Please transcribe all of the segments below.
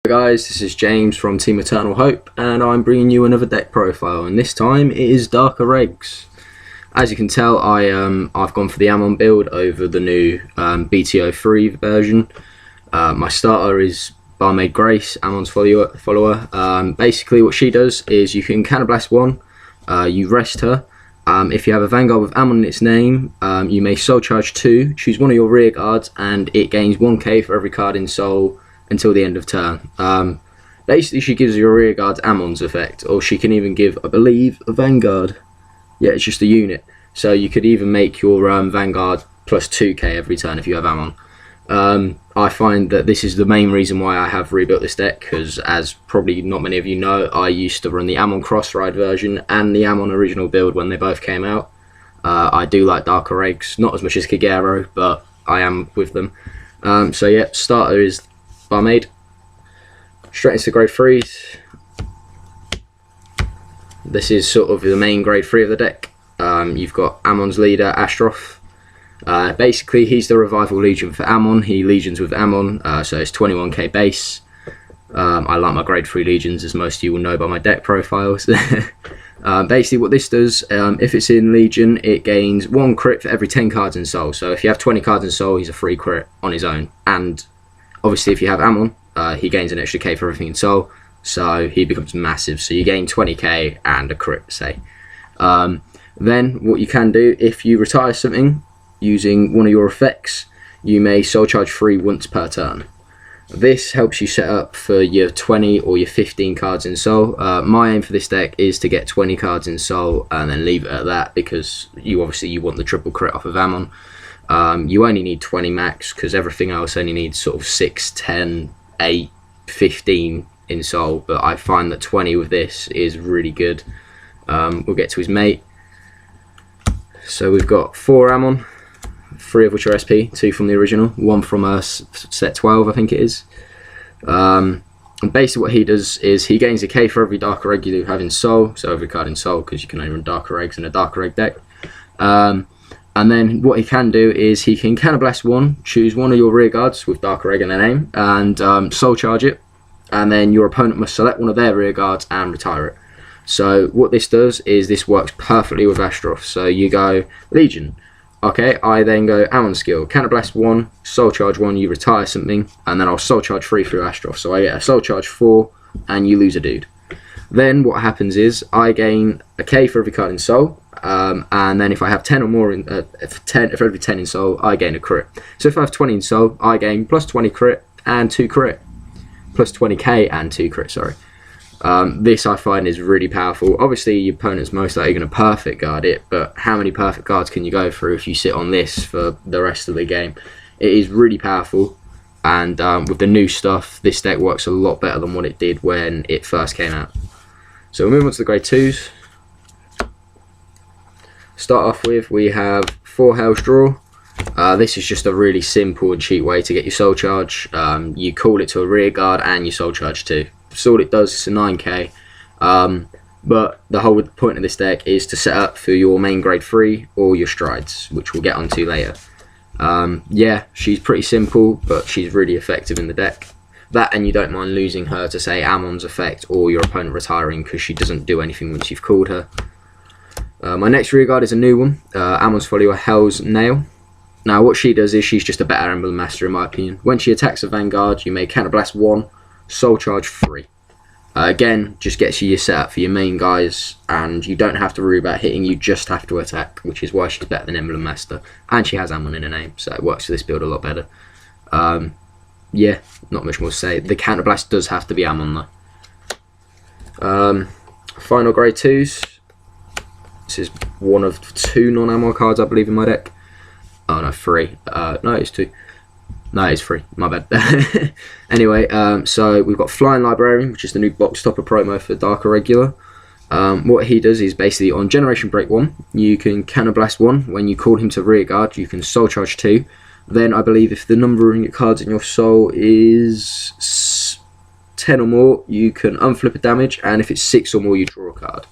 Hey guys, this is James from Team Eternal Hope, and I'm bringing you another deck profile, and this time it is Dark Irregular. As you can tell, I've gone for the Amon build over the new BTO3 version. My starter is Barmaid Grace, Amon's follower. Basically what she does is you can Counterblast one, you rest her. If you have a Vanguard with Amon in its name, you may Soul Charge 2, choose one of your rear guards, and it gains 1k for every card in Soul until the end of turn. Basically she gives your rear guards Amon's effect, or she can even give, I believe, a Vanguard. Yeah, it's just a unit, so you could even make your Vanguard plus 2k every turn if you have Amon. I find that this is the main reason why I have rebuilt this deck, because as probably not many of you know, I used to run the Amon Cross Ride version and the Amon original build when they both came out. I do like Dark Irregular, not as much as Kagero, but I am with them. So yeah, starter is Barmaid. Straight into grade 3s. This is sort of the main grade 3 of the deck. You've got Amon's leader, Astroth. Basically, he's the Revival Legion for Amon. He legions with Amon, so it's 21k base. I like my grade 3 legions, as most of you will know by my deck profiles. Basically, what this does, if it's in Legion, it gains 1 crit for every 10 cards in Soul. So if you have 20 cards in Soul, he's a free crit on his own. And obviously, if you have Amon, he gains an extra k for everything in Soul. So he becomes massive. So you gain 20k and a crit, say. Then what you can do, if you retire something using one of your effects, you may Soul Charge 3 once per turn. This helps you set up for your 20 or your 15 cards in Soul. My aim for this deck is to get 20 cards in Soul and then leave it at that, because you want the triple crit off of Amon. You only need 20 max, because everything else only needs sort of 6, 10, 8, 15 in Soul, but I find that 20 with this is really good. We'll get to his mate. So we've got 4 Amon, 3 of which are SP, 2 from the original, 1 from set 12 I think it is. And basically what he does is he gains a K for every Dark Irregular you have in Soul, so every card in Soul, because you can only run Dark Irregulars in a Dark Irregular deck. And then what he can do is he can Counterblast one, choose one of your rear guards with Dark Irregular in their name, and Soul Charge it, and then your opponent must select one of their rear guards and retire it. So what this does is this works perfectly with Astroth. So you go Legion, okay, I then go Amon skill, Counterblast 1, Soul Charge 1, you retire something, and then I'll Soul Charge 3 through Astroth. So I get a Soul Charge 4, and you lose a dude. Then what happens is I gain a K for every card in Soul, and then if I have 10 or more in for every 10 in Soul, I gain a crit. So if I have 20 in Soul, I gain plus 20 crit and 2 crit, plus 20k and 2 crit. Sorry. This I find is really powerful. Obviously your opponent's most likely going to perfect guard it, but how many perfect guards can you go through if you sit on this for the rest of the game? It is really powerful, and with the new stuff, this deck works a lot better than what it did when it first came out. So we'll move on to the grade 2s. Start off with, we have 4 Hell's Draw. This is just a really simple and cheap way to get your Soul Charge. You call it to a rear guard and you Soul Charge 2. So all it does is a 9k, but the whole point of this deck is to set up for your main grade 3 or your strides, which we'll get onto later. Yeah, she's pretty simple, but she's really effective in the deck. That, and you don't mind losing her to, say, Amon's effect or your opponent retiring, because she doesn't do anything once you've called her. My next rear guard is a new one, Amon's follower, Hell's Nail. Now what she does is she's just a better Emblem Master in my opinion. When she attacks a Vanguard, you may Counterblast 1, Soul Charge 3. Again, just gets you your setup for your main guys, and you don't have to worry about hitting, you just have to attack, which is why she's better than Emblem Master. And she has Amon in her name, so it works for this build a lot better. Yeah, not much more to say. The Counterblast does have to be Amon though. Final grade 2s. This is one of 2 non-Amon cards I believe in my deck. Oh no, 3. No, it's 2. No, it's 3. My bad. Anyway, so we've got Flying Librarian, which is the new box topper promo for Dark Irregular. What he does is basically on Generation Break 1, you can Counterblast 1. When you call him to rear guard, you can Soul Charge 2. Then I believe if the number of your cards in your Soul is 10 or more, you can unflip a damage, and if it's 6 or more, you draw a card.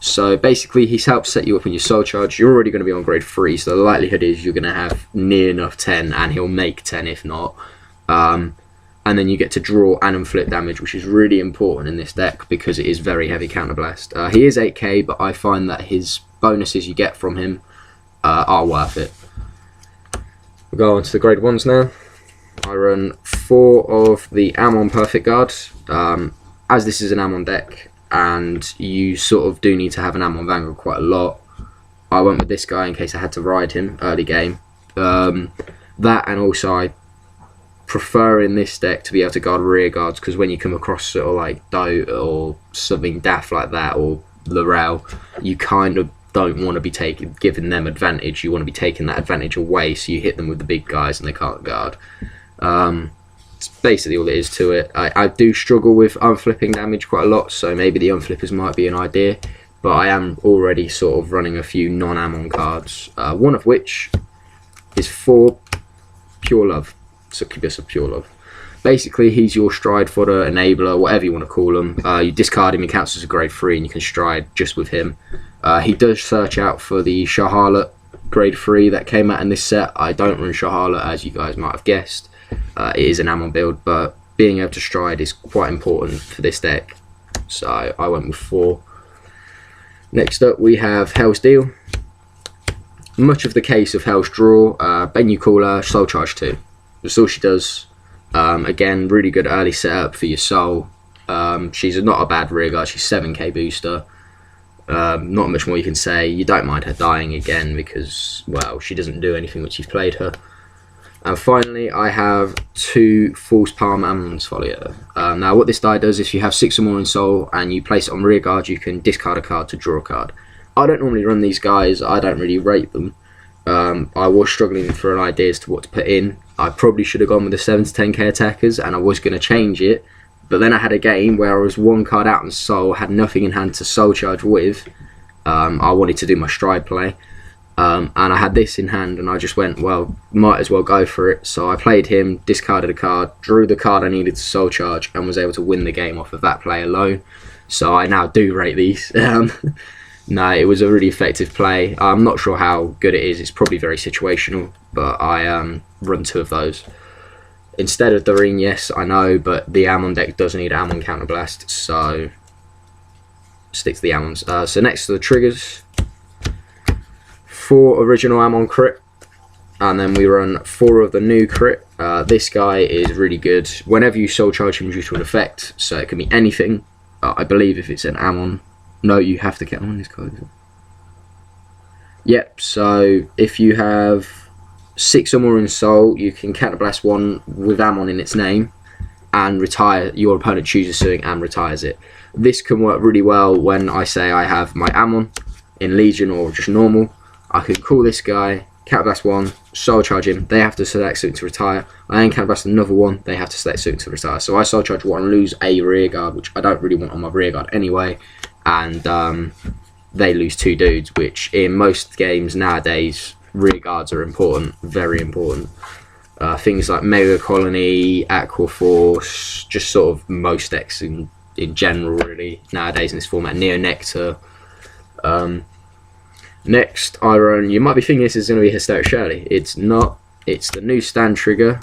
So basically he's helped set you up in your Soul Charge. You're already going to be on grade 3, so the likelihood is you're going to have near enough 10, and he'll make 10 if not. and then you get to draw and inflict damage, which is really important in this deck because it is very heavy counterblast. He is 8k, but I find that his bonuses you get from him are worth it. We'll go on to the grade 1s now. I run 4 of the Amon Perfect Guard. As this is an Amon deck, and you sort of do need to have an Amon Vanguard quite a lot, I went with this guy in case I had to ride him early game. That, and also I prefer in this deck to be able to guard rear guards, because when you come across sort of like Dote or something daft like that, or Laurel, you kind of don't want to be giving them advantage. You want to be taking that advantage away, so you hit them with the big guys and they can't guard. It's basically all it is to it. I do struggle with unflipping damage quite a lot, so maybe the unflippers might be an idea, but I am already sort of running a few non-Amon cards, one of which is 4 Pure Love, Succubus of Pure Love. Basically, he's your stride fodder, enabler, whatever you want to call him. You discard him, he counts as a grade 3, and you can stride just with him. He does search out for the Shahalat grade 3 that came out in this set. I don't run Shahalat, as you guys might have guessed. It is an Amon build, but being able to stride is quite important for this deck, so I went with 4. Next up we have Hell's Deal. Much of the case of Hell's Draw, Benyu Caller, Soul Charge 2. That's all she does. Again, really good early setup for your Soul. She's not a bad rear guard, she's 7k booster. Not much more you can say. You don't mind her dying again because, well, she doesn't do anything once you've played her. And finally, I have 2 False Palm Amons Folio. Now, what this die does, if you have 6 or more in Soul and you place it on rear guard, you can discard a card to draw a card. I don't normally run these guys, I don't really rate them. I was struggling for an idea as to what to put in. I probably should have gone with the 7 to 10k attackers, and I was going to change it. But then I had a game where I was 1 card out in Soul, had nothing in hand to Soul Charge with. I wanted to do my stride play. And I had this in hand, and I just went, well, might as well go for it. So I played him, discarded a card, drew the card I needed to Soul Charge, and was able to win the game off of that play alone. So I now do rate these. No, it was a really effective play. I'm not sure how good it is. It's probably very situational, but I run 2 of those. Instead of Doreen, yes, I know, but the Amon deck does need Amon Counterblast, so stick to the Amons. So next to the triggers, 4 original Amon crit, and then we run 4 of the new crit. This guy is really good whenever you Soul Charge him due to an effect, so it can be anything. I believe if it's an Amon, no, you have to get on this card. Yep, so if you have 6 or more in Soul, you can Counterblast 1 with Amon in its name and retire. Your opponent chooses something and retires it. This can work really well when I say I have my Amon in Legion or just normal. I can call this guy, Counterblast 1, Soul Charge him, they have to select something to retire. I then Counterblast another one, they have to select something to retire. So I Soul Charge 1 and lose a rear guard, which I don't really want on my rear guard anyway. And they lose 2 dudes, which in most games nowadays, rear guards are important, very important. Things like Mega Colony, Aqua Force, just sort of most decks in general really nowadays in this format. Neo Nectar. Next, I run, you might be thinking this is going to be Hysteric Shirley. It's not. It's the new stand trigger,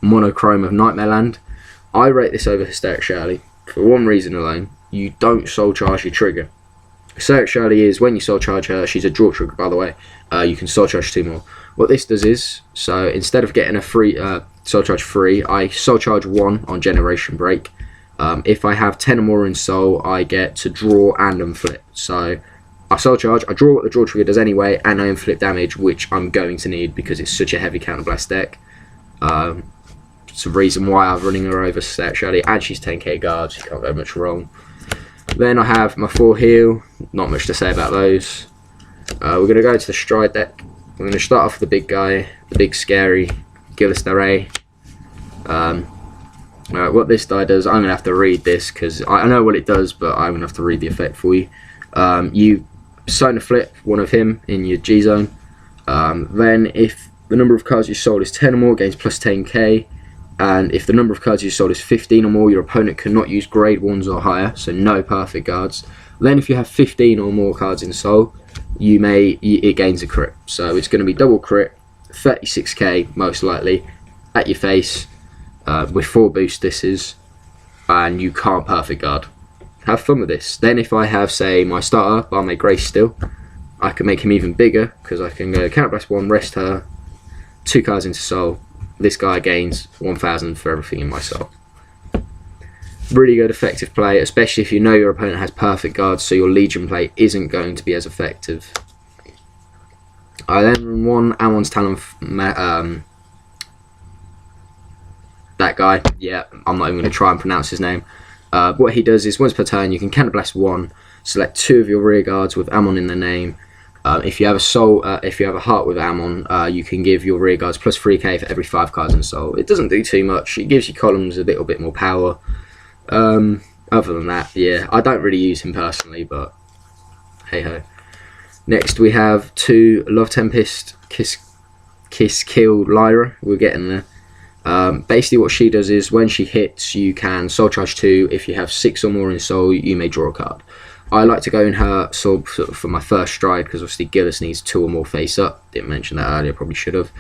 Monochrome of Nightmare Land. I rate this over Hysteric Shirley for one reason alone. You don't Soul Charge your trigger. Hysteric Shirley is, when you Soul Charge her, she's a draw trigger by the way, you can Soul Charge 2 more. What this does is, so instead of getting a free Soul Charge free, I Soul Charge 1 on Generation Break. If I have 10 or more in Soul, I get to draw and unflip. So I Soul Charge, I draw what the draw trigger does anyway, and I unflip damage, which I'm going to need because it's such a heavy counterblast deck. It's the reason why I'm running her over Hysteric Shirley, and she's 10k guards, you can't go much wrong. Then I have my 4 heal, not much to say about those. We're going to go to the stride deck. We're going to start off with the big guy, the big scary Gillis Daray. What this die does, I'm going to have to read this because I know what it does, but I'm going to have to read the effect for you. You Sona Flip one of him in your G zone. Then if the number of cards you sold is 10 or more, gains plus 10k. And if the number of cards you sold is 15 or more, your opponent cannot use grade 1s or higher, so no perfect guards. Then if you have 15 or more cards in Soul, it gains a crit. So it's going to be double crit, 36k most likely, at your face. with 4 boost this is, and you can't perfect guard. Have fun with this. Then if I have, say, my starter, Barmaid Grace still, I can make him even bigger, because I can go Counterblast 1, rest her, 2 cards into soul. This guy gains 1000 for everything in my soul. Really good effective play, especially if you know your opponent has perfect guards, so your Legion play isn't going to be as effective. I then run 1 Amon's Talon, that guy, yeah, I'm not even going to try and pronounce his name. What he does is once per turn you can Counterblast 1, select 2 of your rear guards with Amon in their name. If you have a soul, if you have a heart with Amon, you can give your rear guards plus 3k for every 5 cards in soul. It doesn't do too much, it gives your columns a little bit more power. Other than that, yeah, I don't really use him personally, but hey ho. Next we have 2 Love Tempest, Kiss Kill Lyra. We're getting there. Basically what she does is when she hits you can soul charge 2. If you have 6 or more in soul you may draw a card. I like to go in her soul for my first stride because obviously Gillis needs 2 or more face up. Didn't mention that earlier, probably should have.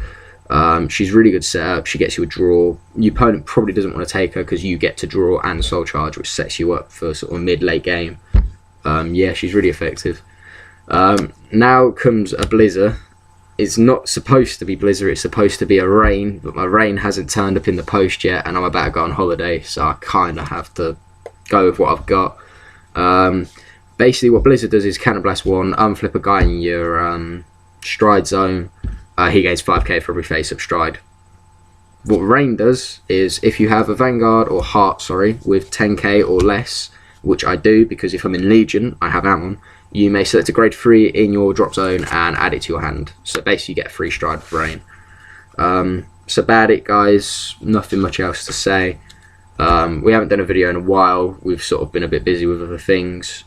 She's really good setup. She gets you a draw. Your opponent probably doesn't want to take her because you get to draw and soul charge, which sets you up for sort of mid-late game. Yeah, she's really effective. Now comes a Blizzard. It's not supposed to be Blizzard, it's supposed to be a Rain, but my Rain hasn't turned up in the post yet and I'm about to go on holiday, so I kind of have to go with what I've got. Basically what Blizzard does is Counterblast 1, unflip a guy in your stride zone. He gains 5k for every face-up stride. What Rain does is if you have a Vanguard or Heart, sorry, with 10k or less, which I do because if I'm in Legion, I have Amon, you may select a grade 3 in your drop zone and add it to your hand. So basically you get a free stride with Rain. So about it, guys, nothing much else to say. We haven't done a video in a while. We've sort of been a bit busy with other things.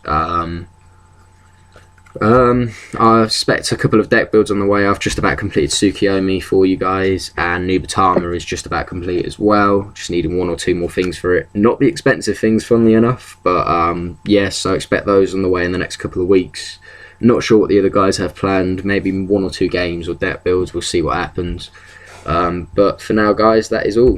I expect a couple of deck builds on the way. I've just about completed Tsukiyomi for you guys, and Nubatama is just about complete as well. Just needing 1 or 2 more things for it. Not the expensive things, funnily enough, but yes, so I expect those on the way in the next couple of weeks. Not sure what the other guys have planned. Maybe 1 or 2 games or deck builds. We'll see what happens. But for now, guys, that is all.